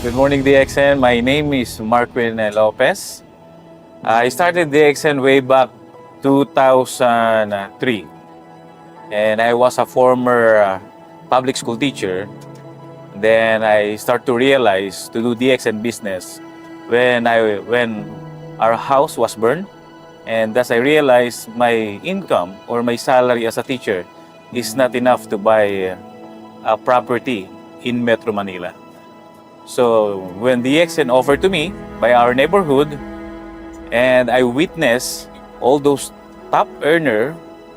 Good morning, DXN. My name is Markwin Lopez. I started DXN way back 2003. And I was a former public school teacher. Then I start to realize to do DXN business when our house was burned. And thus I realized my income or my salary as a teacher is not enough to buy a property in Metro Manila. So when DXN offered to me by our neighborhood, and I witnessed all those top earners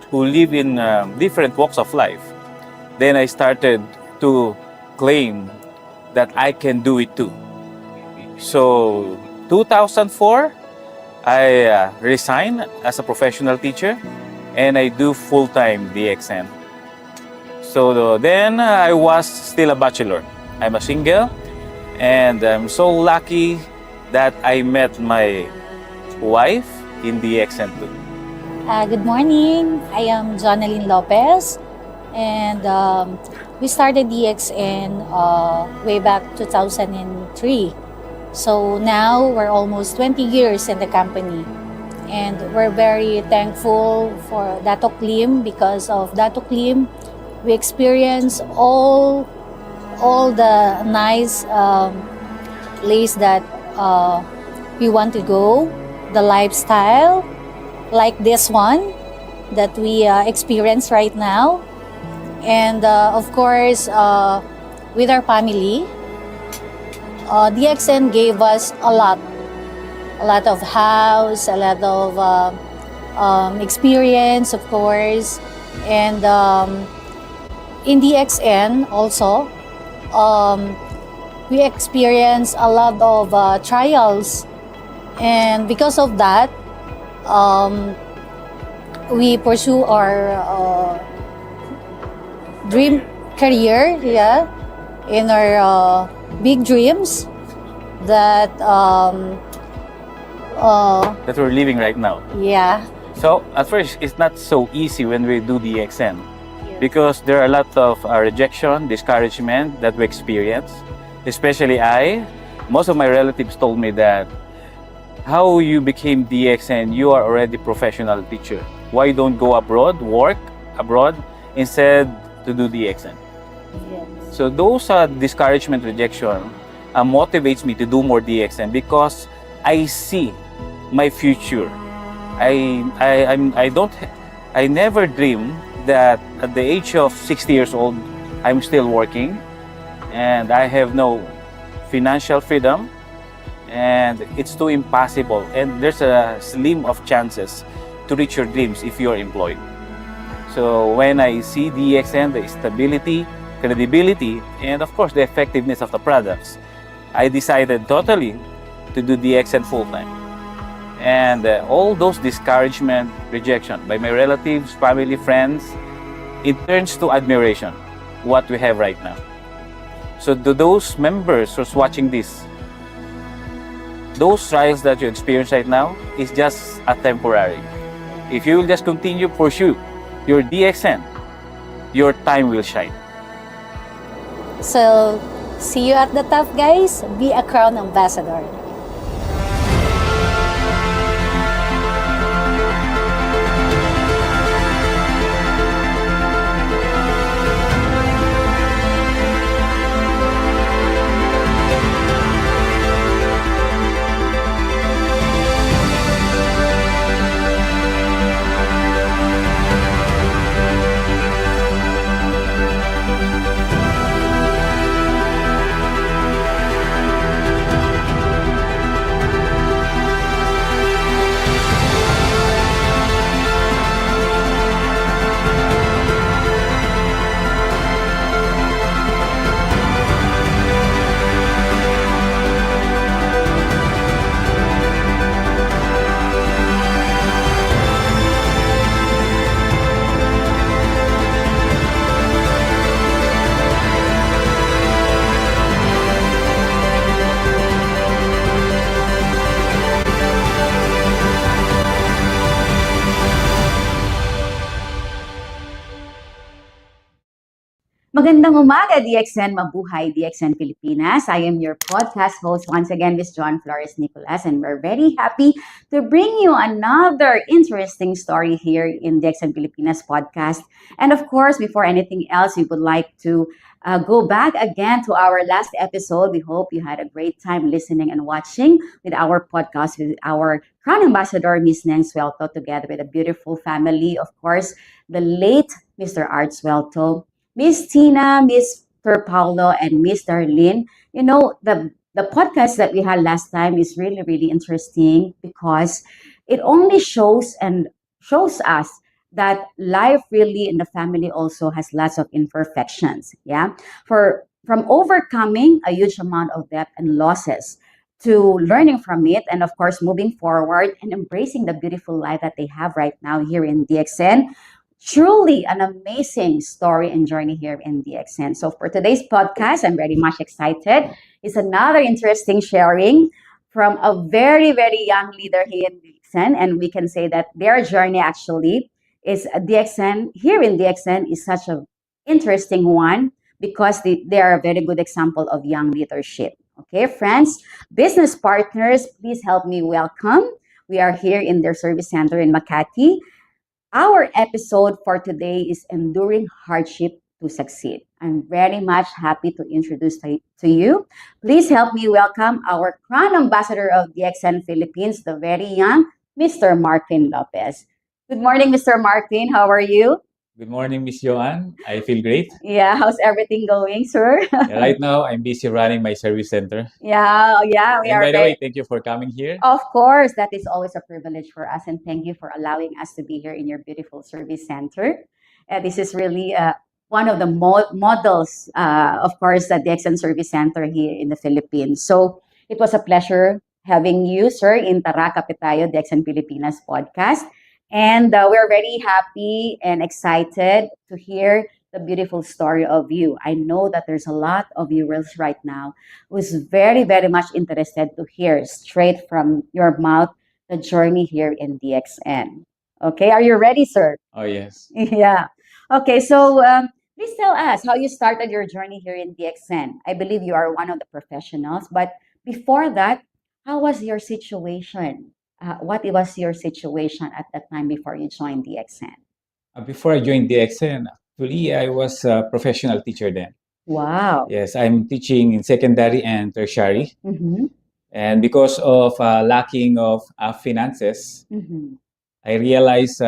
who live in different walks of life, then I started to claim that I can do it too. So 2004, I resigned as a professional teacher and I do full-time DXN. So then I was still a bachelor. I'm a single and I'm so lucky that I met my wife in DXN too. Good morning. I am Jonalyn Lopez and we started DXN way back 2003. So now we're almost 20 years in the company and we're very thankful for 𝗏𝗏𝗡 because of 𝗏𝗏𝗡 we experience all the nice place that we want to go, the lifestyle like this one that we experience right now, and of course with our family. DXN gave us a lot of house, a lot of experience, of course, and in DXN also we experience a lot of trials, and because of that we pursue our dream career, in our big dreams that we're living right now. Yeah. So at first, it's not so easy when we do DXN because there are a lot of rejection, discouragement that we experience. Especially most of my relatives told me that how you became DXN, you are already professional teacher. Why don't go abroad, work abroad instead to do DXN? Yes. So those discouragement, rejection motivates me to do more DXN because I see my future. I never dreamed that at the age of 60 years old, I'm still working and I have no financial freedom and it's too impossible and there's a slim of chances to reach your dreams if you're employed. So when I see DXN, the stability, credibility, and of course the effectiveness of the products, I decided totally to do DXN full-time. And all those discouragement, rejection by my relatives, family, friends, it turns to admiration, what we have right now. So to those members who's watching this, those trials that you experience right now is just a temporary. If you will just continue pursue your DXN, your time will shine. So see you at the top, guys. Be a crown ambassador. Magandang umaga, DXN Mabuhay, DXN Pilipinas. I am your podcast host once again, Miss John Flores Nicolas, and we're very happy to bring you another interesting story here in DXN Pilipinas podcast. And of course, before anything else, we would like to go back again to our last episode. We hope you had a great time listening and watching with our podcast with our Crown Ambassador, Miss Neng Suelto, together with a beautiful family, of course, the late Mr. Art Suelto, Miss Tina, Mr. Paulo, and Miss Darlene. You know, the podcast that we had last time is really, really interesting because it only shows us that life really in the family also has lots of imperfections. Yeah. From overcoming a huge amount of debt and losses to learning from it, and of course moving forward and embracing the beautiful life that they have right now here in DXN. Truly an amazing story and journey here in DXN. So for today's podcast, I'm very much excited. It's another interesting sharing from a very, very young leader here in DXN. And we can say that their journey actually is DXN, here in DXN is such an interesting one because they are a very good example of young leadership. Okay, friends, business partners, please help me welcome. We are here in their service center in Makati. Our episode for today is Enduring Hardship to Succeed. I'm very much happy to introduce to you. Please help me welcome our Crown Ambassador of DXN Philippines, the very young Mr. Markwin Lopez. Good morning, Mr. Markwin. How are you? Good morning, Miss Joanne. I feel great. Yeah, how's everything going, sir? Right now, I'm busy running my service center. Yeah. We And are by the very. way, thank you for coming here. Of course, that is always a privilege for us, and thank you for allowing us to be here in your beautiful service center. This is really one of the models, of course, at the DXN Service Center here in the Philippines. So it was a pleasure having you, sir, in 𝗗𝗃 tayo, DXN Pilipinas podcast. And we're very happy and excited to hear the beautiful story of you. I know that there's a lot of viewers right now who's very, very much interested to hear straight from your mouth the journey here in DXN. Okay, are you ready, sir? Oh, yes. Yeah. Okay, so please tell us how you started your journey here in DXN. I believe you are one of the professionals, but before that, how was your situation? What was your situation at that time before you joined DXN? Before I joined DXN, actually, I was a professional teacher then. Wow. Yes, I'm teaching in secondary and tertiary. Mm-hmm. And because of lacking of finances, Mm-hmm. I realized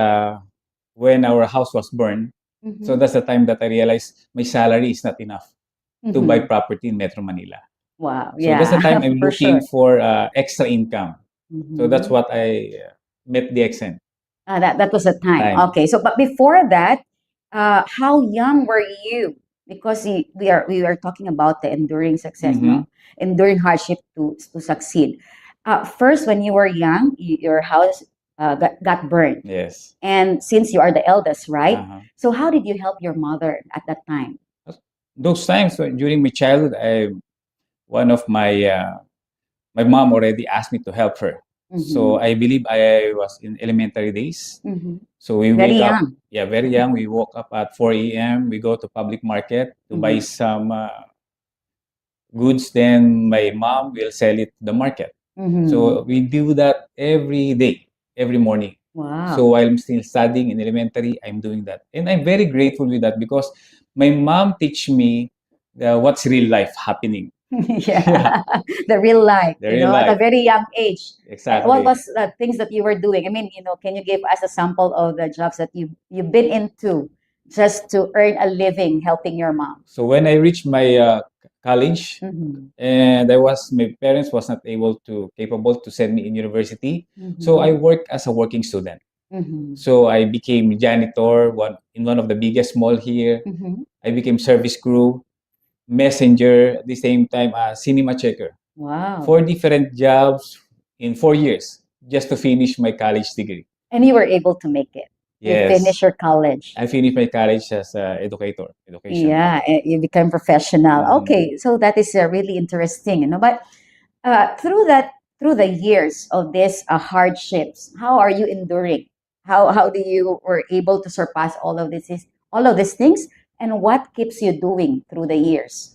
when our house was burned, Mm-hmm. so that's the time that I realized my salary is not enough to Mhm. buy property in Metro Manila. Wow. So that's the time I'm for looking sure. for extra income. So that's Mhm. what I met DXN. That was the time. Time. Okay. So, but before that, how young were you? Because we are talking about the enduring success, no? Enduring hardship to succeed. First, when you were young, your house got burned, Yes. and since you are the eldest, right? Uh-huh. So, how did you help your mother at that time? Those times during my childhood, one of my mom already asked me to help her. So I believe I was in elementary days. Mhm. So we Very wake up, young. yeah, very young. We woke up at 4 a.m. We go to public market to buy some goods. Then my mom will sell it to the market. Mhm. So we do that every day, every morning. Wow. So while I'm still studying in elementary, I'm doing that. And I'm very grateful with that because my mom teach me what's real life happening. Yeah, the real life, The real at a life. very young age. Exactly. What was the things that you were doing? I mean, can you give us a sample of the jobs that you've been into just to earn a living helping your mom? So when I reached my college, Mhm. and my parents was not capable to send me in university, so Mhm. I worked as a working student. Mhm. So I became janitor in one of the biggest mall here. Mhm. I became service crew, messenger, at the same time cinema checker. Wow. 4 different jobs in 4 years just to finish my college degree. And you were able to make it. You Yes. finished your college. I finished my college as an education. Yeah, you become professional. Mhm. Okay, so that is really interesting, But through the years of these hardships, how are you enduring? How do you were able to surpass all of these things And what keeps you doing through the years?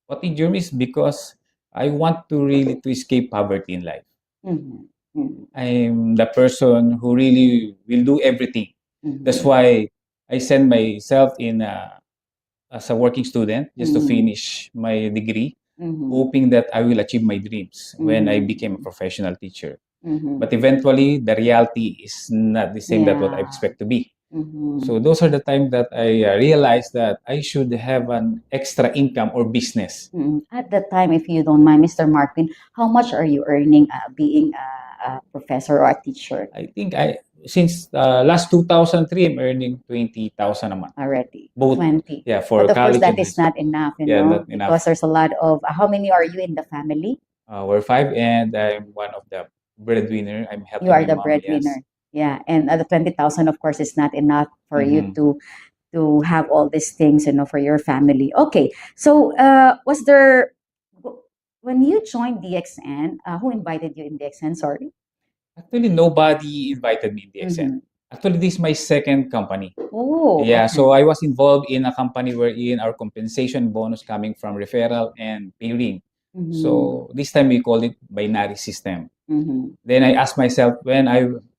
What enjoys me is because I want to really to escape poverty in life. Mhm, mhm, I'm the person who really will do everything. mhm, That's why I send myself in as a working student just to mhm, finish my degree, mhm, hoping that I will achieve my dreams when I became a mhm, professional teacher. mhm. But eventually, the reality is not the same that what I Yeah. expect to be. Mhm, So those are the times that I realized that I should have an extra income or business. mhm. At that time, if you don't mind, Mr. Markwin, how much are you earning being a professor or a teacher I think since last 2003, I'm earning 20,000 a month. already? Both, 20. yeah, But for of course, college that and high is school. not enough, Yeah, not enough. because there's a lot of, how many are you in the family? We're five, and I'm one of the breadwinner. I'm helping You are my the mom. breadwinner. Yes. Yeah, and the 20,000, of course, is not enough for you Mhm. to have all these things, for your family. Okay, so was there when you joined DXN? Who invited you in DXN? Sorry. Actually, nobody invited me in DXN. Mm-hmm. Actually, this is my second company. Oh, Yeah, okay. so I was involved in a company wherein our compensation bonus coming from referral and pay ring. Mm-hmm. So this time we call it binary system. Mm-hmm. Then I asked myself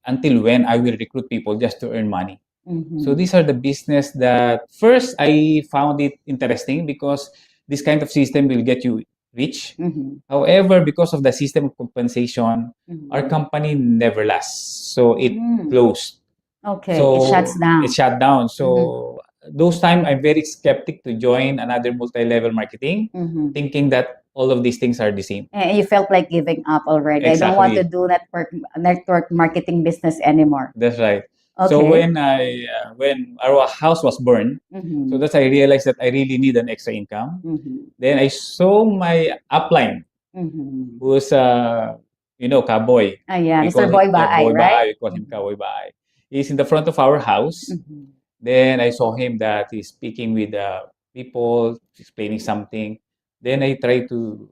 until when I will recruit people just to earn money. So Mm-hmm. these are the business that first I found it interesting because this kind of system will get you rich. Mm-hmm. However, because of the system of compensation, our Mm-hmm. company never lasts. So it closed. Okay, it shuts So down. it shut down. Mm-hmm. So those time I'm very skeptic to join another multi-level marketing, Mm-hmm. thinking that all of these things are the same. And you felt like giving up already. I don't want to Exactly. do network marketing business anymore. That's right. So Okay. when our house was burned, Mm-hmm. so that's I realized that I really need an extra income. Mm-hmm. Then I saw my upline, Mm-hmm. who's cowboy. Ah, yeah, We Mr. call him, Boy yeah, Baay, boy right? bahay. We call him cowboy bahay. He's in the front of our house. Mm-hmm. Then I saw him that he's speaking with people, explaining something. Then I tried to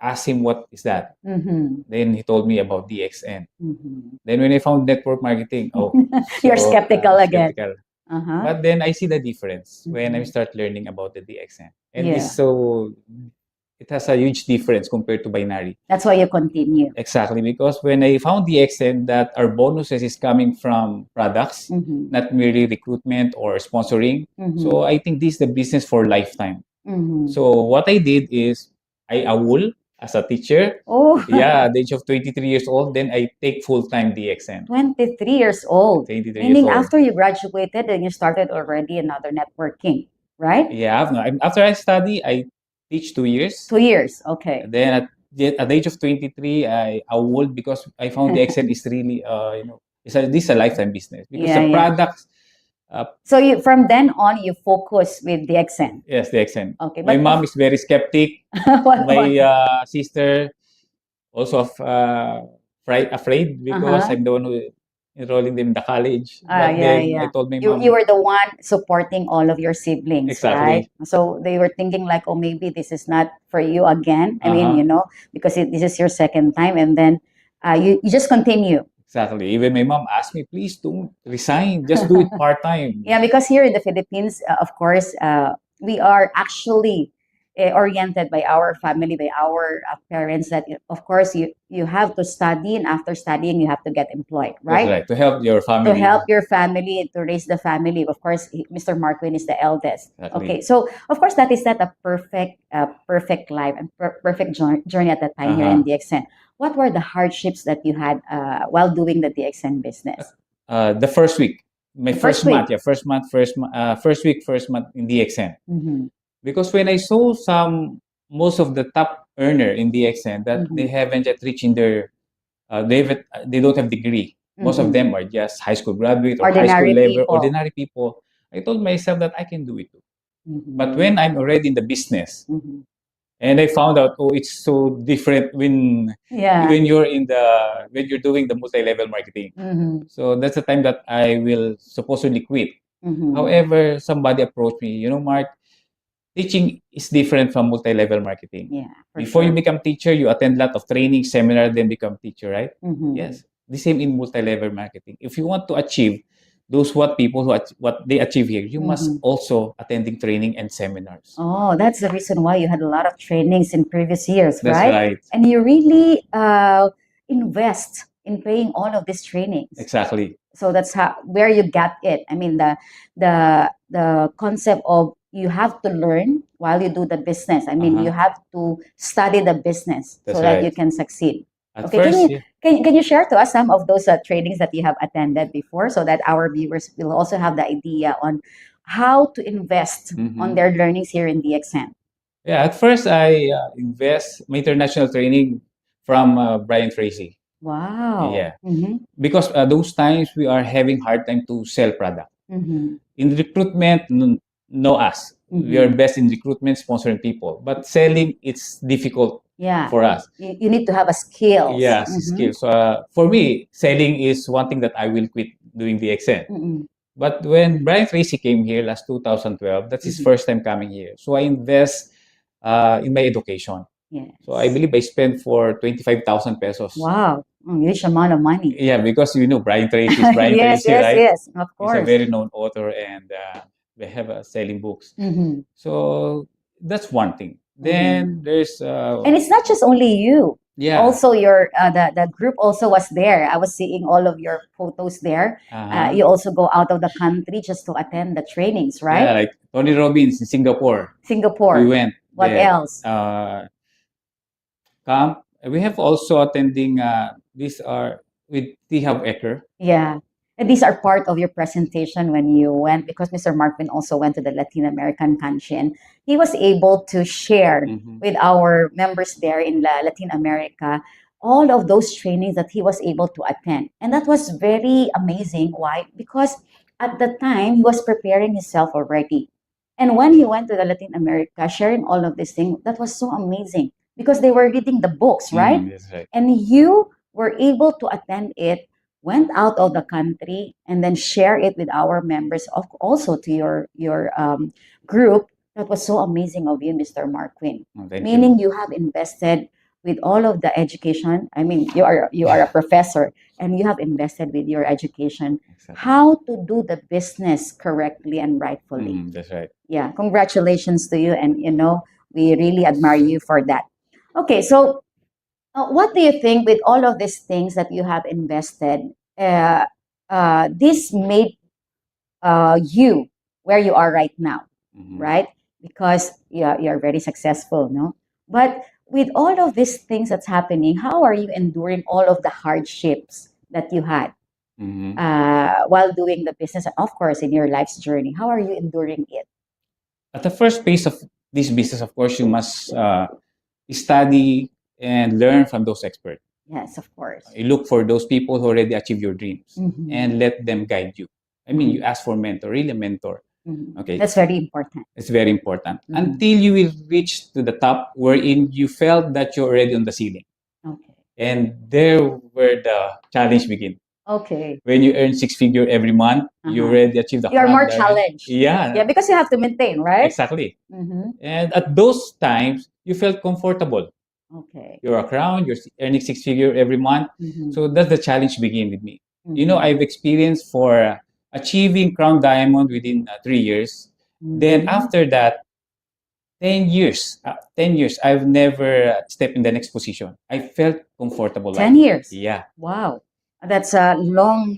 ask him what is that. Mm-hmm. Then he told me about DXN. Mm-hmm. Then when I found network marketing, You're so skeptical again. skeptical. Uh-huh. But then I see the difference when I Mhm. start learning about the DXN. And Yeah. it has a huge difference compared to binary. That's why you continue. Exactly, because when I found DXN that our bonuses is coming from products, Mm-hmm. not merely recruitment or sponsoring. Mm-hmm. So I think this is the business for lifetime. Mm-hmm. So what I did is I awol as a teacher. Oh, Yeah, at the age of 23 years old, then I take full-time DXN. 23 years old. 23 years Meaning old. after you graduated, then you started already another networking, right? Yeah, after I study, I teach 2 years. 2 years. Okay. Then at the age of 23, I awol because I found the DXN is really, this is a lifetime business because Yeah, the yeah. products, So you from then on you focus with the accent. yes, the DXN. Okay, My but mom is very skeptic. what? My sister also afraid because Uh-huh. I'm the one who enrolling them in the college. Ah, But yeah, then yeah. I told my You mom, were the one supporting all of your siblings, exactly. right? So they were thinking like, oh, maybe this is not for you again. I mean, Uh-huh. because this is your second time, and then you just continue. Exactly. Even my mom asked me, please don't resign. Just do it part-time. Yeah, because here in the Philippines, of course, we are actually oriented by our family, by our parents that, of course, you have to study, and after studying, you have to get employed, That's right? right. To help your family. To help your family, to raise the family. Of course, Mr. Markwin is the eldest. Exactly. Okay, so of course, that is not a perfect life and perfect journey at that time here in DXN. What were the hardships that you had while doing the DXN business? The first week, my The first first month, week. yeah, first week, first month in DXN. Mm-hmm. Because when I saw most of the top earner in DXN that Mhm. they haven't yet reached in their, they don't have degree. Most of them are just high school graduate or high school Ordinary level, people. ordinary people. I told myself that I can do it too. Mhm. But when I'm already in the business, Mhm. and I found out, it's so different when Yeah. when you're doing the multi-level marketing. Mhm. So that's the time that I will supposedly quit. Mhm. However, somebody approached me, Mark, teaching is different from multi-level marketing. Yeah. For Before you sure. become teacher, you attend a lot of training, seminar, then become teacher, right? Mhm. Yes. The same in multi-level marketing. If you want to achieve those what people what they achieve here, you must Mhm. also attending training and seminars. Oh, that's the reason why you had a lot of trainings in previous years, That's right? right. And you really invest in paying all of these trainings. Exactly. So that's where you get it. I mean, the concept of you have to learn while you do the business. I mean, you have to study the business That's so that you right. can succeed. At Okay, can first, you yeah. can you share to us some of those trainings that you have attended before, so that our viewers will also have the idea on how to invest on Mhm. their learnings here in DXN? Yeah, at first I invest my international training from Brian Tracy. Wow. Yeah, Mm-hmm. because those times we are having hard time to sell product. Mm-hmm. In recruitment, know us. We are best in recruitment, sponsoring people, but selling it's difficult Yeah. for us. You need to have a skill. Yes, skills. For me, selling is one thing that I will quit doing the Excel. Mm-hmm. But when Brian Tracy came here last 2012, that's his first time coming here. So I invest in my education. Yes. So I believe I spent for 25,000 pesos. Wow, huge amount of money. Yeah, because you know Brian Tracy is Brian Yes, Tracy, yes, right? yes, of He's a course. very known author, and they have selling books. Mm-hmm. So that's one thing. Then there's And it's not just only you. yeah. Also, your the group also was there. I was seeing all of your photos there. You also go out of the country just to attend the trainings, right? Yeah, like Tony Robbins in Singapore. Singapore. We went. What there. else? Camp. We have also attending. These are with 𝗵𝗪𝗏. Yeah. And these are part of your presentation when you went, because Mr. Markwin also went to the Latin American country, and he was able to share with our members there in Latin America all of those trainings that he was able to attend. And that was very amazing. Why? Because at the time, he was preparing himself already. And when he went to the Latin America, sharing all of these things, that was so amazing because they were reading the books, right? That's right. And you were able to attend it, went out of the country, and then share it with our members, also to your group. That was so amazing of you, Mr. Markwin. Meaning you have invested with all of the education. I mean, you are a professor, and you have invested with your education how to do the business correctly and rightfully. That's right. Yeah, congratulations to you, and we really admire you for that. Okay, so what do you think with all of these things that you have invested? This made you where you are right now, right? Because you're very successful, no? But with all of these things that's happening, how are you enduring all of the hardships that you had while doing the business, and of course in your life's journey? How are you enduring it? At the first phase of this business, of course, you must study and learn from those experts. Yes, of course. You look for those people who already achieve your dreams and let them guide you. I mean, you ask for mentor, really a mentor. Okay, that's very important. It's very important until you will reach to the top wherein you felt that you're already on the ceiling. Okay. And there where the challenge begins. Okay. When you earn six-figure every month, you already achieve the. You're more challenged. Yeah. Yeah, because you have to maintain, right? Exactly. And at those times, you felt comfortable. Okay. You're a crown, you're earning six-figure every month. So that's the challenge begin with me. You know, I've experienced for achieving crown diamond within 3 years. Then after that, 10 years, I've never stepped in the next position. I felt comfortable. 10 years? Yeah. Wow. That's a long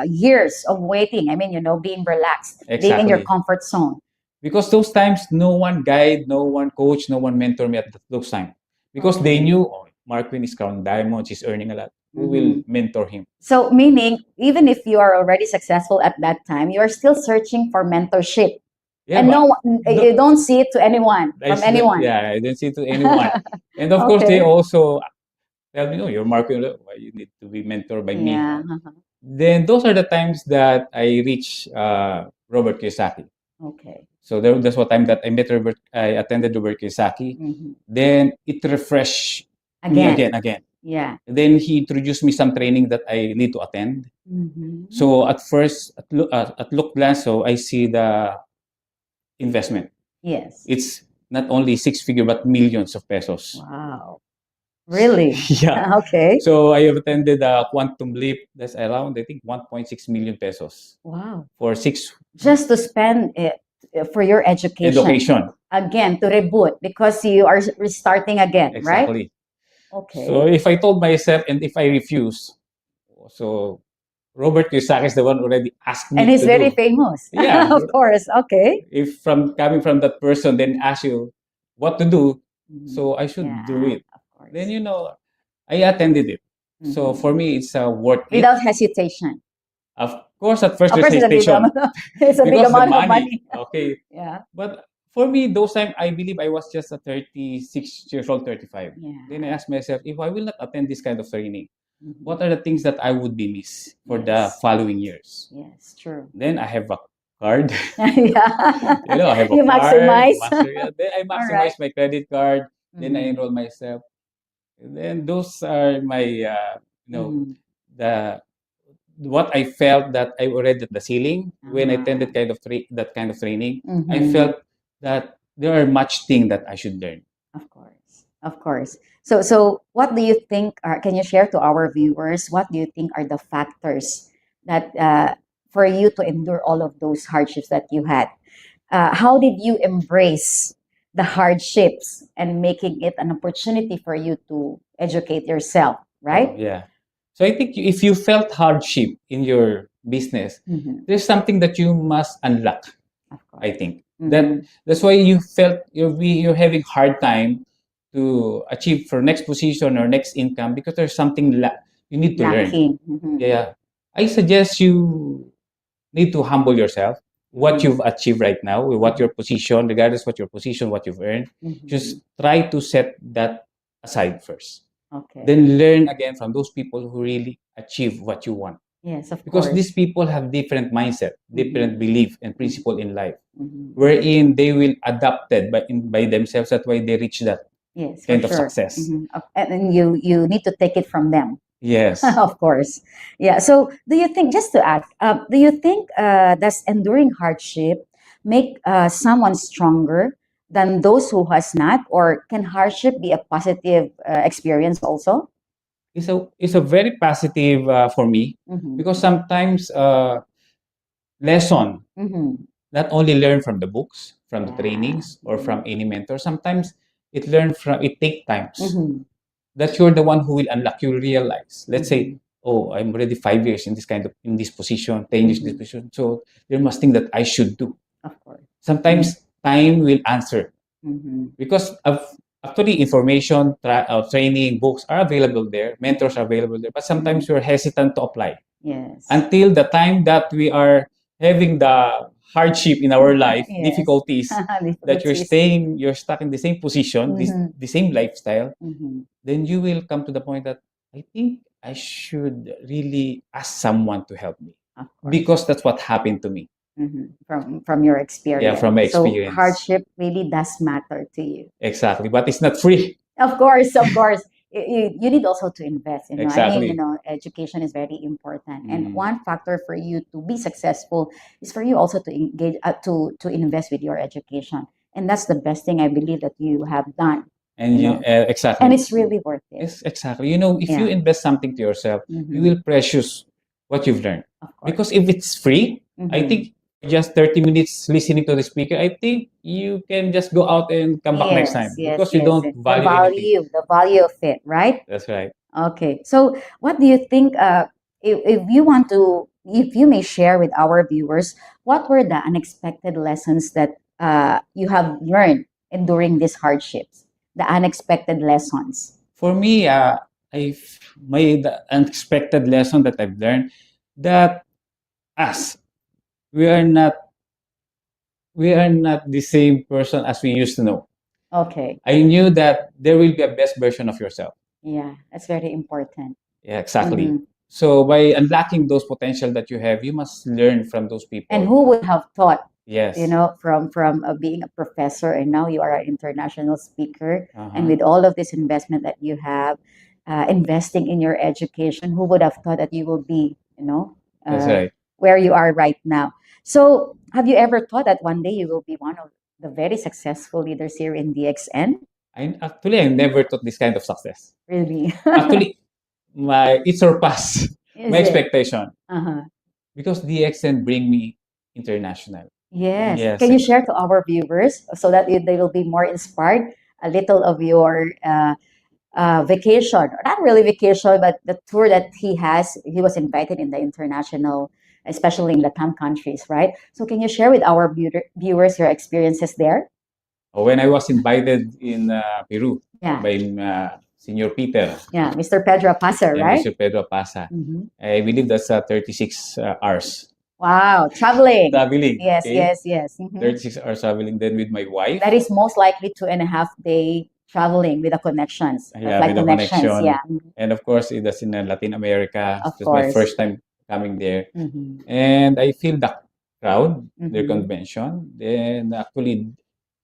years of waiting. I mean, being relaxed, being in your comfort zone. Because those times, no one guide, no one coach, no one mentor me at those times. Because they knew, Markwin is crown diamond, he's earning a lot. Who will mentor him? So meaning, even if you are already successful at that time, you are still searching for mentorship. Yeah, and you don't see it to anyone, from anyone. Yeah, I didn't see it to anyone. And of course, they also tell me, you're Markwin, you need to be mentored by me. Then those are the times that I reach Robert Kiyosaki. Okay. So that's what time that I met Robert. I attended Robert Kiyosaki. Then it refreshed me again. Yeah. Then he introduced me some training that I need to attend. So at first, at look glance, so I see the investment. Yes. It's not only six-figure but millions of pesos. Wow. Really? Yeah. Okay. So I have attended Quantum Leap. That's around, I think, 1.6 million pesos Wow. for 6 Just to spend it for your education. education. Again, to reboot because you are restarting again, right? Exactly. Okay. So if I told myself and if I refuse, so Robert Kiyosaki is the one already asked me And he's to very do. famous. Yeah. Of course. Okay. If from coming from that person, then ask you what to do, so I should do Yeah, it. of course. Then I attended it. So for me, it's worth it. Without hesitation. Of course, at first Of there's course, hesitation it's a big because the amount of money. money. Okay, Yeah. but for me, those time I believe I was just a 36 years old, 35. Yeah. Then I asked myself, if I will not attend this kind of training, Mhm. what are the things that I would be miss for the Yes. following years? Yes, true. Then I have a card. Yeah. I have a You card. maximize. Then I All maximize right. my credit card. Then I Mhm. enroll myself. And then those are my, Mhm. the what I felt that I already at the ceiling when I Ah. attended that kind of training. I Mhm. felt that there are much things that I should learn. Of course. Of course. So what do you think are, can you share to our viewers, what do you think are the factors that for you to endure all of those hardships that you had? How did you embrace the hardships and making it an opportunity for you to educate yourself, right? Yeah. So I think if you felt hardship in your business, Mhm. there's something that you must unlock. Of course. I think Mhm. that's why you felt you're having hard time to achieve for next position or next income because there's something you need to learn. Lacking. Mhm. Yeah, I suggest you need to humble yourself. What you've achieved right now, with what your position, regardless what your position, what you've earned, Mhm. just try to set that aside first. Okay. Then learn again from those people who really achieve what you want. Yes, of Because course. these people have different mindset, different belief and principle in life, Mhm. wherein they will adapt it by themselves. That's why they reach that Yes, kind for of sure. success. Mhm. And then you need to take it from them. Yes. Of course. Yeah. So do you think, just to ask, do you think does enduring hardship make someone stronger than those who has not? Or can hardship be a positive experience also? It's a very positive for me Mhm. because sometimes lesson Mhm. not only learn from the books, from the Yeah. trainings, or Mhm. from any mentor. Sometimes it take times Mhm. that you're the one who will unlock. You'll realize. Let's say, Mhm. oh, I'm already 5 years in this position, 10 years in this position. So there must think that I should do. Of course. Sometimes time will answer Mhm. because of actually information, training, books are available there, mentors are available there, but sometimes you're hesitant to apply Yes. until the time that we are having the hardship in our life, Yes. difficulties, that you're stuck in the same position, Mhm. the same lifestyle, Mhm. then you will come to the point that I think I should really ask someone to help me Of course. because that's what happened to me. Mhm. From your experience. Yeah, from my So experience. hardship really does matter to you. Exactly, but it's not free. Of course, of course. You need also to invest. I mean, Exactly. education is very important. And Mm. one factor for you to be successful is for you also to engage to invest with your education. And that's the best thing I believe that you have done. And exactly. And it's really worth it. Yes, exactly. If you Yeah. invest something to yourself, you Mhm. will precious what you've learned. Of course. Because if it's free, I Mhm. think just 30 minutes listening to the speaker, I think you can just go out and come back next time because you don't value anything. The value of it, right? That's right. Okay. So what do you think, if you want to, if you may share with our viewers, what were the unexpected lessons that you have learned during these hardships? The unexpected lessons. For me, I've made the unexpected lesson that I've learned that us, we are not the same person as we used to know. Okay. I knew that there will be a best version of yourself. Yeah, that's very important. Yeah, exactly. Mhm. So by unlocking those potential that you have, you must learn from those people. And who would have thought, Yes. from being a professor and now you are an international speaker, and Uh-huh. with all of this investment that you have, investing in your education, who would have thought that you will be, That's right. where you are right now? So have you ever thought that one day you will be one of the very successful leaders here in DXN? I never thought this kind of success. Really? Actually, it surpassed Is my it? expectation Uh-huh. because DXN bring me international. Yes. Yes. Can you share to our viewers so that they will be more inspired a little of your vacation, or not really vacation, but the tour that he has? He was invited in the international, especially in Latam countries, right? So can you share with our viewers your experiences there? When I was invited in Peru Yeah. by Senior Peter, Yeah, Mr. Pedro Pasa, yeah, right? Mr. Pedro Pasa, Mhm. I believe that's 36 hours Wow, traveling. traveling. Yes, Okay, yes, yes. Mhm. 36 hours traveling. Then with my wife, That is most likely 2.5 day traveling with the connections, the yeah, flight with a connections. connection. Yeah, And of course, it was in Latin America. of It was my course. first time coming there. Mhm. And I feel the crowd, their Mhm. convention. Then actually,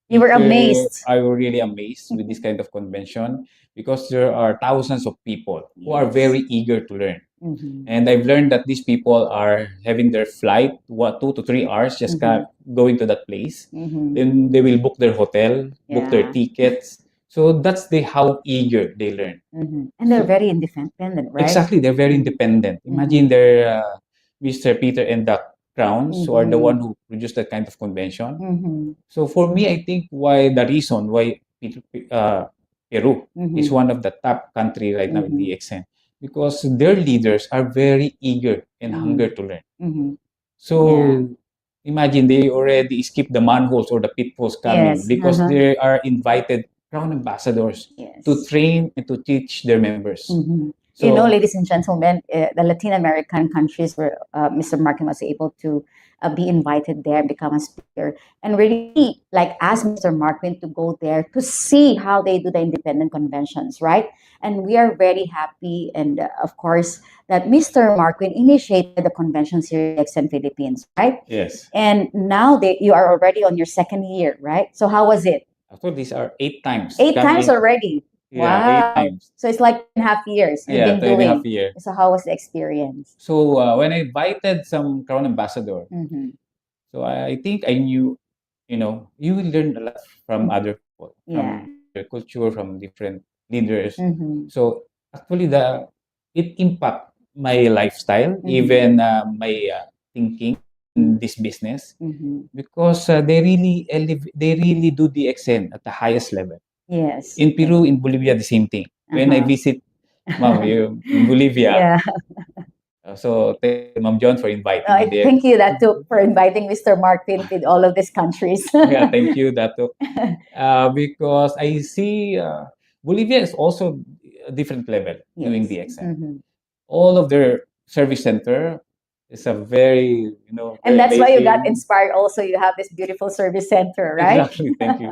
You were Peter, amazed. I was really amazed with this kind of convention because there are thousands of people who are Yes. very eager to learn. Mhm. And I've learned that these people are having their flight, 2 to 3 hours, just going to that place. Mhm. Then they will book their hotel, book their Yeah. tickets. So that's how eager they learn. Mhm. And they're So- very independent, right? Exactly, they're very Mhm. independent. Mhm. Imagine they're Mr. Peter and the Crowns, who are the Mhm. one who produced that kind of convention. Mhm. So for me, I think the reason why Peru is Mhm. one of the top country right now in Mhm. DXN because their leaders are very eager and Mhm. hunger to learn. Mhm. So imagine they already skip the manholes or the pitfalls coming Yes. because Uh-huh. they are invited crown ambassadors Yes. to train and to teach their members. Mhm. So You know, ladies and gentlemen, the Latin American countries where Mr. Markwin was able to be invited there, become a speaker, and really like ask Mr. Markwin to go there to see how they do the independent conventions, right? And we are very happy, and of course, that Mr. Markwin initiated the conventions here in XN Philippines, right? yes, And now you are already on your second year, right? So how was it? actually these are 8 times. 8 times coming. already. Yeah, Wow. 8 times. So it's like 2.5 years you've Yeah, been 2.5 doing. years. So how was the experience? So when I invited some crown ambassador, Mm-hmm. so I think I knew, you will learn a lot from other people, Yeah. from their culture, from different leaders. Mm-hmm. So actually, it impact my lifestyle, Mhm. even my thinking in this business, Mm-hmm. because they really do the extent at the highest level. Yes. In Peru, in Bolivia, the same thing. When I Uh-huh. visit, Ma'am, in Bolivia, Yeah. so thank you, Ma'am John, for inviting me there. Thank you, Datuk, for inviting Mr. Markwin to all of these countries. Yeah, thank you, Dato. Because I see Bolivia is also a different level doing Yes. the exam. Mhm. All of their service center is a very, And very that's why you got amazing. inspired also. You have this beautiful service center, right? Exactly, thank you.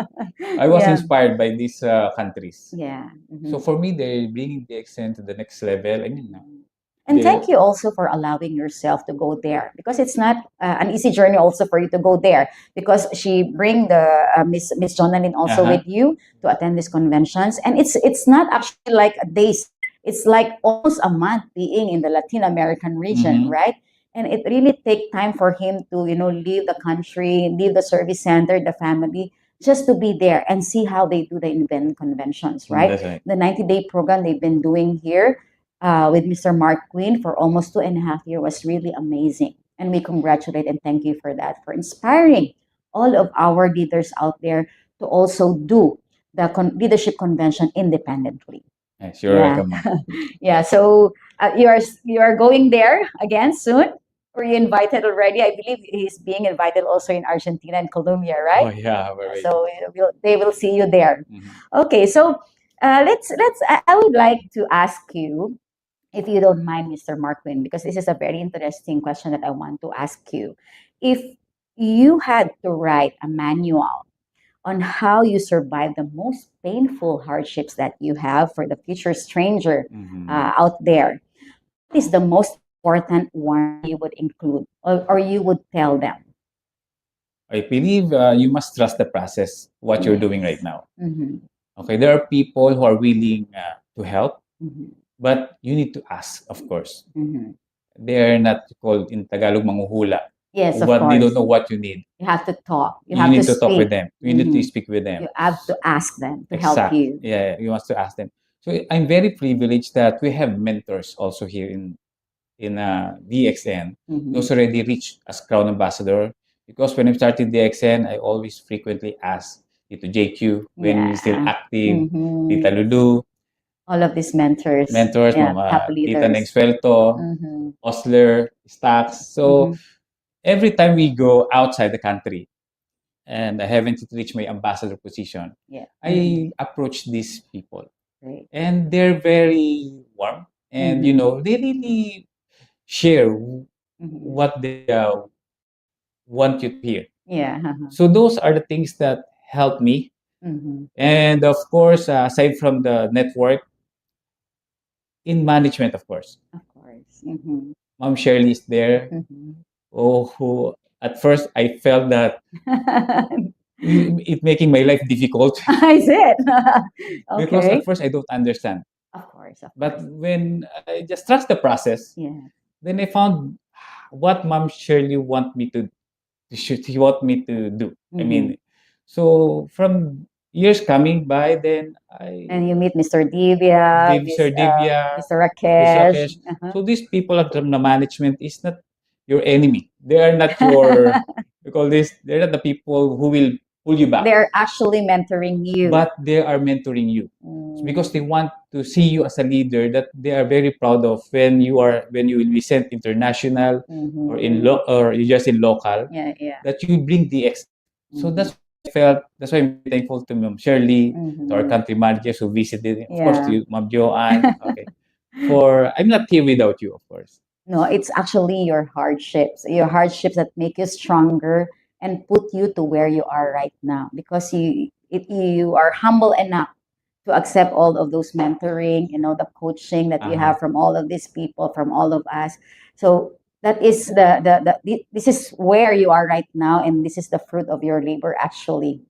I was Yeah. inspired by these countries. Yeah. Mhm. So for me, they're bringing the accent to the next level. I mean, And they- thank you also for allowing yourself to go there, because it's not an easy journey also for you to go there, because she bring the Miss Jonalyn also Uh-huh. with you to attend these conventions, and it's not actually like a days, it's like almost a month being in the Latin American region, Mhm. right? And it really take time for him to leave the country, leave the service center, the family, just to be there and see how they do the independent conventions, right? That's right. The 90-day program they've been doing here with Mr. Markwin for almost 2.5 years was really amazing. And we congratulate and thank you for that, for inspiring all of our leaders out there to also do the leadership convention independently. Yes, you're Yeah. welcome, ma'am. Yeah. So you are going there again soon? Were you invited already? I believe he's being invited also in Argentina and Colombia, Oh right? yeah, we're waiting. So they will see you there. Mhm. Okay. So let's. I would like to ask you, if you don't mind, Mr. Markwin, because this is a very interesting question that I want to ask you. If you had to write a manual on how you survive the most painful hardships that you have for the future stranger Mhm. out there, what is the most important one you would include, or you would tell them? I believe you must trust the process, what you're doing right now. Mhm, Okay, there are people who are willing to help, mhm, but you need to ask, of course. mhm. They're not called in Tagalog manguhula. Yes, of what they don't course. know what you need. You have to talk. You You have need to to talk with speak. them. You need to Mhm. speak with them. You have to ask them to help Exact. you. Yeah, you must to ask them. So I'm very privileged that we have mentors also here in DXN. Mhm. Those already reached as Crown Ambassador. Because when I started DXN, I always frequently ask Tito JQ when he's still Yeah. active, Mhm. Tita Lulu, All of these mentors. mentors, Yeah, Mama top Tita leaders. Neng Suelto, Mhm. Osler, Stacks. So Mhm. every time we go outside the country and I haven't reached my ambassador position, Yeah. I approach these people. Great. And they're very warm. And, you Mhm. know, they really share Mhm. what they want you to hear. Yeah. So those are the things that help me. Mhm. And of course, aside from the network, in management, of course, Of course. Mhm. Mom Shirley is there. Mhm. Oh, who at first I felt that it making my life difficult Is it? because Okay. at first I don't understand. Of course. Of But course. when I just trust the process, Yeah. then I found what Mom Shirley want me to should he want me to do. I Mhm. mean, so from years coming by, then And you meet Mr. Divya, Sir Divya, Mr. Mr. Rakesh. Rakesh. So these people at the management is not your enemy. They are not your, we call this, they're not the people who will pull you back, They're actually mentoring you. but they are mentoring you. It's because they want to see you as a leader that they are very proud of when you will be sent international Mhm. or you just in local, Yeah, yeah. that you bring the X. So Mhm. that's why I felt, that's why I'm very thankful to Ma'am Shirley, to our Mhm. country managers who visited, of course, Yeah. to you, Ma'am Joanne. Okay. For I'm not here without you, of course. No, it's actually your hardships that make you stronger and put you to where you are right now because you are humble enough to accept all of those mentoring, the coaching that you have from all of these people, from all of us. So that is this is where you are right now, and this is the fruit of your labor, actually.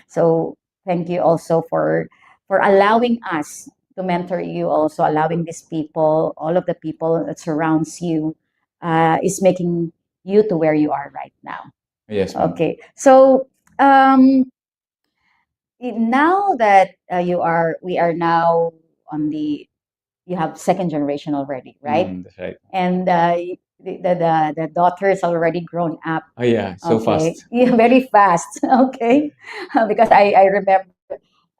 So thank you also for allowing us to mentor you, also allowing these people, all of the people that surrounds you, is making you to where you are right now. Yes, ma'am. Okay, so now that we are now on you have second generation already, right? That's right. And the daughter is already grown up. Oh yeah, so Okay, fast. yeah, very fast. Okay, because I remember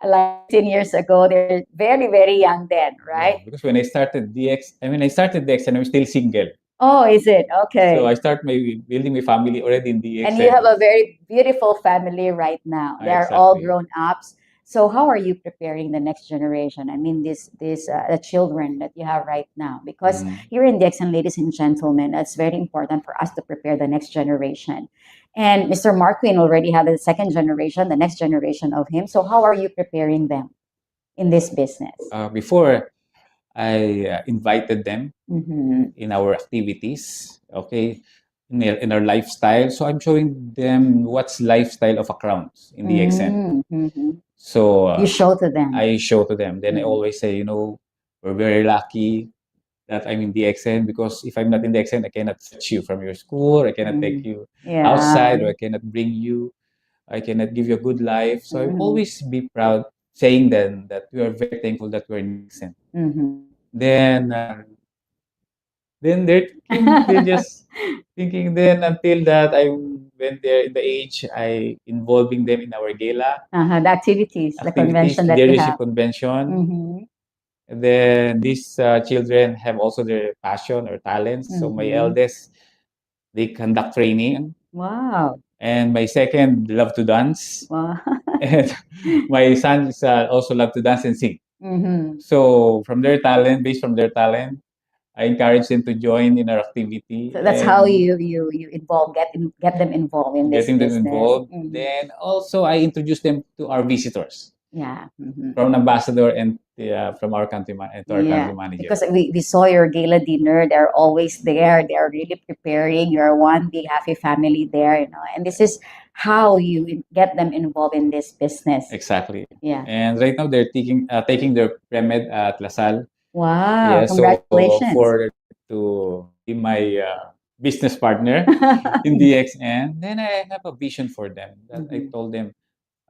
like 10 years ago, they're very, very young then, right? Yeah, because when I started DX and I'm still single. Oh, is it? Okay. So I start building my family already in DX. And you have a very beautiful family right now. They are all grown ups. So how are you preparing the next generation? I mean, the children that you have right now, because here in Dixon, ladies and gentlemen, it's very important for us to prepare the next generation. And Mr. Markwin already had the second generation, the next generation of him. So how are you preparing them in this business? Before, I invited them Mhm. in our activities, okay, in our lifestyle. So I'm showing them what's lifestyle of a crown in the XN. Mhm. So You show to them. I show to them. Then I always say, we're very lucky that I'm in the XN because if I'm not in the XN, I cannot fetch you from your school. I cannot take you outside, or I cannot bring you. I cannot give you a good life. So I always be proud saying then that we are very thankful that we're in the XN. Then they're just thinking then until that when they're in the age, I involving them in our gala The activities, the convention that you leadership have. convention. Mhm. And then these children have also their passion or talents. So my eldest, they conduct training, Wow. and my second love to dance, Wow. and my sons also love to dance and sing. Mhm. So based from their talent, I encourage them to join in our activity. So that's how you involve, get them involved in this Getting them business. involved. Then also I introduce them to our visitors Yeah. from ambassador and from our country and to our country manager. Because we saw your gala dinner. They're always there. They are really preparing. You're one big happy family there, and this is how you get them involved in this business. Exactly. Yeah. And right now they're taking their pre-med at LaSalle. Wow. Yeah, Congratulations. so for to be my business partner in DXN. Then I have a vision for them that I told them,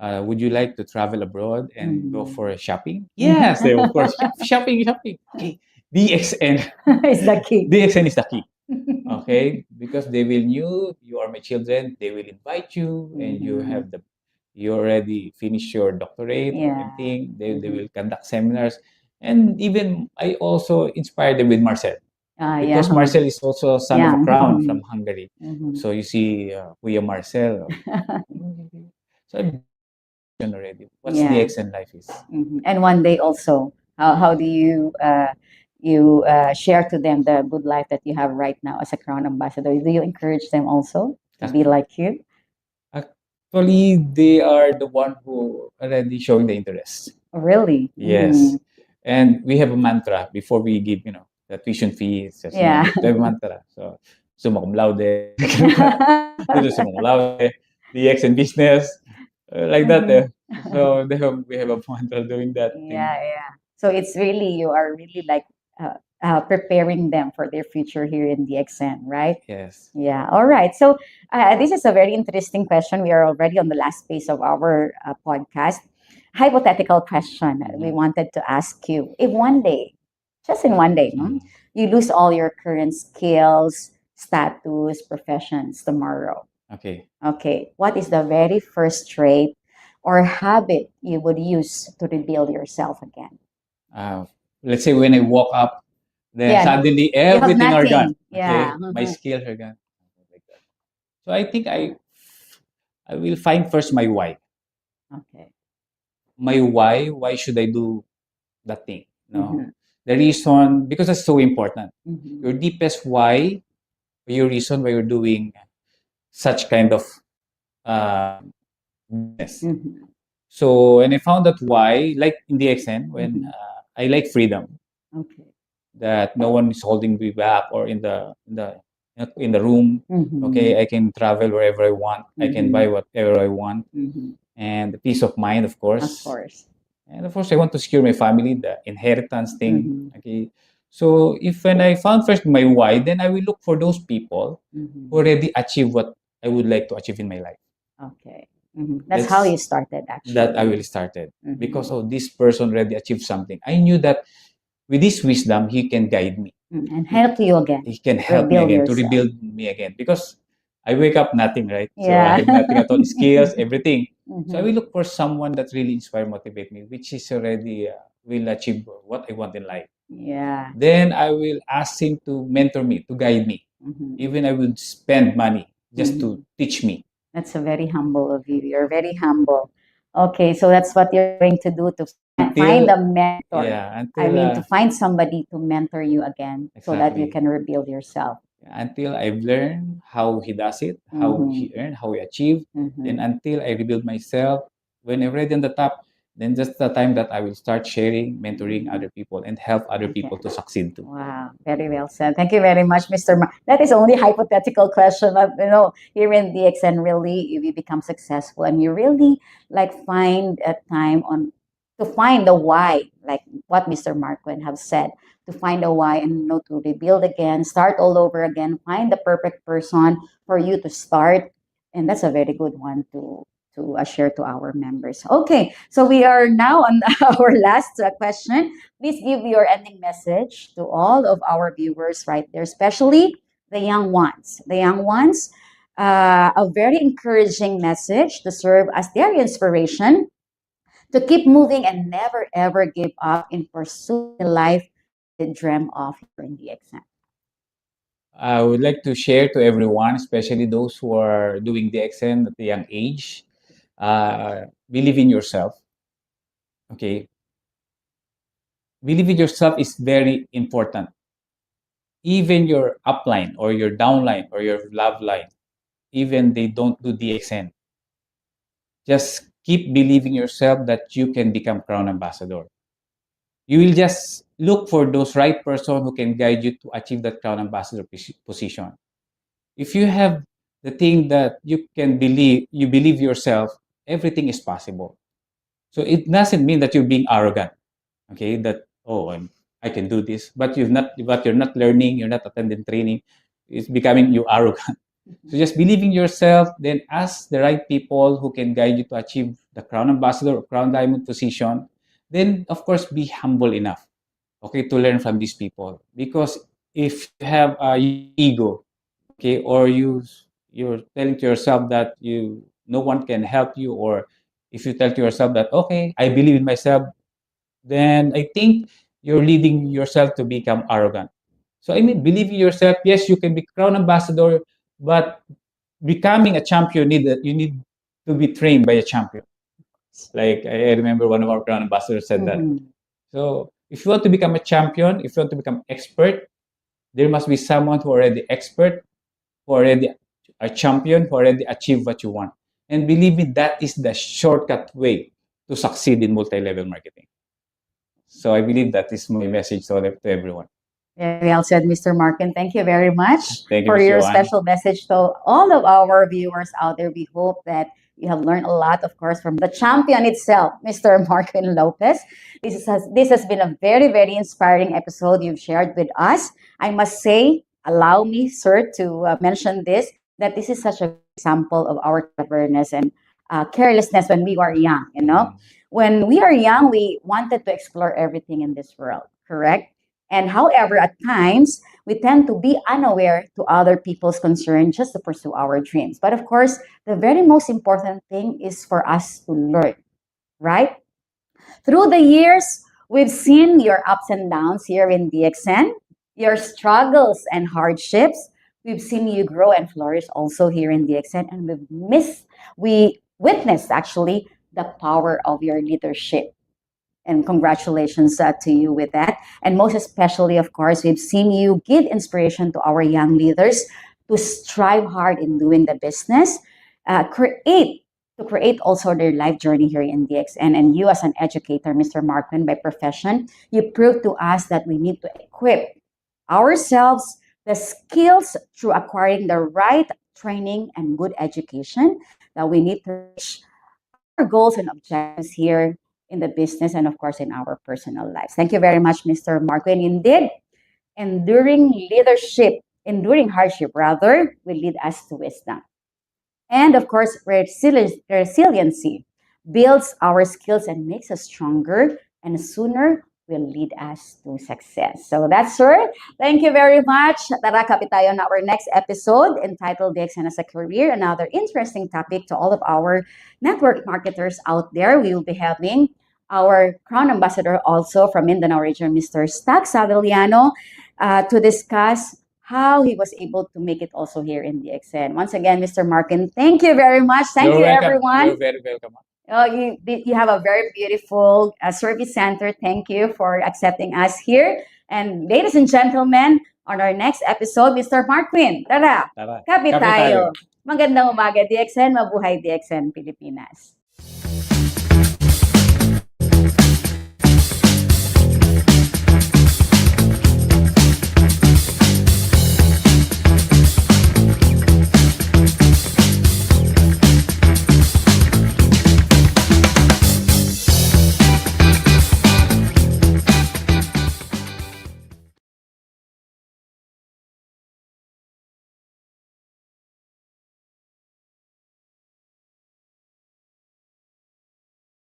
would you like to travel abroad and go for shopping? Yes, they of course. Shopping. Okay, DXN. It's the key. DXN is the key. Okay, because they will knew you are my children. They will invite you, and you already finished your doctorate or Yeah. anything. They will conduct seminars, and even I also inspired them with Marcel. Because Marcel is also son of a crown from Hungary. So you see, Kuya Marcel. So I'm already. What's the DXN life is? And one day also, how do you share to them the good life that you have right now as a crown ambassador? Do you encourage them also to be like you? Actually, they are the one who already showing the interest. Really? Yes. And we have a mantra before we give, the tuition fees. We have a mantra. So, summa cum laude, summa cum laude, DXN business, like that. So we have a mantra doing that. Yeah. So it's really, you are really like preparing them for their future here in DXN, right? Yes. Yeah. All right. So this is a very interesting question. We are already on the last phase of our podcast. Hypothetical question we wanted to ask you. If one day, just in one day, you lose all your current skills, status, professions tomorrow. Okay. What is the very first trait or habit you would use to rebuild yourself again? Let's say when I woke up, then suddenly everything are gone. Yeah. My skills are gone. Like that. So I think I will find first my why. Okay. My why should I do that thing? No. The reason, because that's so important. Your deepest why, your reason why you're doing such kind of business. So when I found that why, like in the DXN, when I like freedom. Okay. That no one is holding me back or in the room. Okay, I can travel wherever I want. I can buy whatever I want. And the peace of mind, of course. Of course. And of course, I want to secure my family, the inheritance thing. Okay. So when I found first my why, then I will look for those people who already achieve what I would like to achieve in my life. Okay. That's how you started, actually. That I will started. Because this person already achieved something. I knew that with this wisdom, he can guide me. And help you again. He can help me again, to rebuild me again. Because I wake up nothing, right? Yeah. So I have nothing at all, skills, everything. So I will look for someone that really inspire, motivate me, which is already will achieve what I want in life. Yeah. Then I will ask him to mentor me, to guide me. Even I will spend money just to teach me. That's a very humble of you. You're very humble. Okay, so that's what you're going to do to find a mentor. Yeah, to find somebody to mentor you again, so that you can rebuild yourself. Until I've learned how he does it, how he earned, how he achieved, then until I rebuild myself, when I'm ready on the top, then just the time that I will start sharing, mentoring other people, and help other people to succeed too. Wow, very well said. Thank you very much, Mr. That is only hypothetical question, but here in DXN, really, if you become successful and you really find a time to find the why, like what Mr. Markwin have said, to find a why and to rebuild again, start all over again, find the perfect person for you to start, and that's a very good one to share to our members. Okay, so we are now on our last question. Please give your ending message to all of our viewers right there, especially the young ones. The young ones, a very encouraging message to serve as their inspiration to keep moving and never ever give up in pursuing the life they dream of here in DXN. I would like to share to everyone, especially those who are doing DXN at a young age, believe in yourself. Okay. Believe in yourself is very important. Even your upline or your downline or your love line, even they don't do DXN. Just keep believing yourself that you can become Crown Ambassador. You will just look for those right person who can guide you to achieve that Crown Ambassador position. If you have the thing that you believe yourself, everything is possible. So it doesn't mean that you're being arrogant. Okay, that I can do this, but you're not learning, you're not attending training. it's becoming you arrogant. So just believe in yourself, then ask the right people who can guide you to achieve the Crown Ambassador or Crown Diamond position. Then, of course, be humble enough, okay, to learn from these people. Because if you have a ego, okay, or you're telling to yourself that no one can help you, or if you tell to yourself that, okay, I believe in myself, then I think you're leading yourself to become arrogant. So I mean, believe in yourself. Yes, you can be Crown Ambassador, but becoming a champion, you need to be trained by a champion. Like I remember one of our Crown Ambassadors said that. So if you want to become a champion, if you want to become expert, there must be someone who already expert, who already a champion, who already achieved what you want. And believe me, that is the shortcut way to succeed in multi-level marketing. So I believe that is my message to everyone. Very well said, Mr. Markwin. Thank you very much Thank you, for Ms. your Joanne. special message to all of our viewers out there. We hope that you have learned a lot, of course, from the champion itself, Mr. Markwin Lopez. This has been a very, very inspiring episode you've shared with us. I must say, allow me, sir, to mention this, that this is such an example of our cleverness and carelessness when we were young, you know? When we are young, we wanted to explore everything in this world, correct? And however, at times, we tend to be unaware to other people's concern just to pursue our dreams. But of course, the very most important thing is for us to learn, right? Through the years, we've seen your ups and downs here in DXN, your struggles and hardships. We've seen you grow and flourish also here in DXN, and we witnessed actually the power of your leadership. And congratulations to you with that. And most especially, of course, we've seen you give inspiration to our young leaders to strive hard in doing the business, to create also their life journey here in DXN. And you as an educator, Mr. Markwin, by profession, you proved to us that we need to equip ourselves the skills through acquiring the right training and good education that we need to reach our goals and objectives here in the business and of course in our personal lives. Thank you very much, Mr. Markwin. Indeed, enduring hardship rather, will lead us to wisdom. And of course, resiliency builds our skills and makes us stronger, and sooner will lead us to success. So that's it. Thank you very much. Tara, kapit tayo on our next episode entitled DXN as a Career, another interesting topic to all of our network marketers out there. We will be having our Crown Ambassador also from Mindanao region, Mr. Stack Saviliano, to discuss how he was able to make it also here in DXN. Once again, Mr. Markwin, thank you very much. Thank you, welcome. everyone. You're very welcome. You have a very beautiful service center. Thank you for accepting us here. And ladies and gentlemen, on our next episode, Mr. Markwin, tara, kapit tayo. Magandang umaga, DXN. Mabuhay DXN Pilipinas.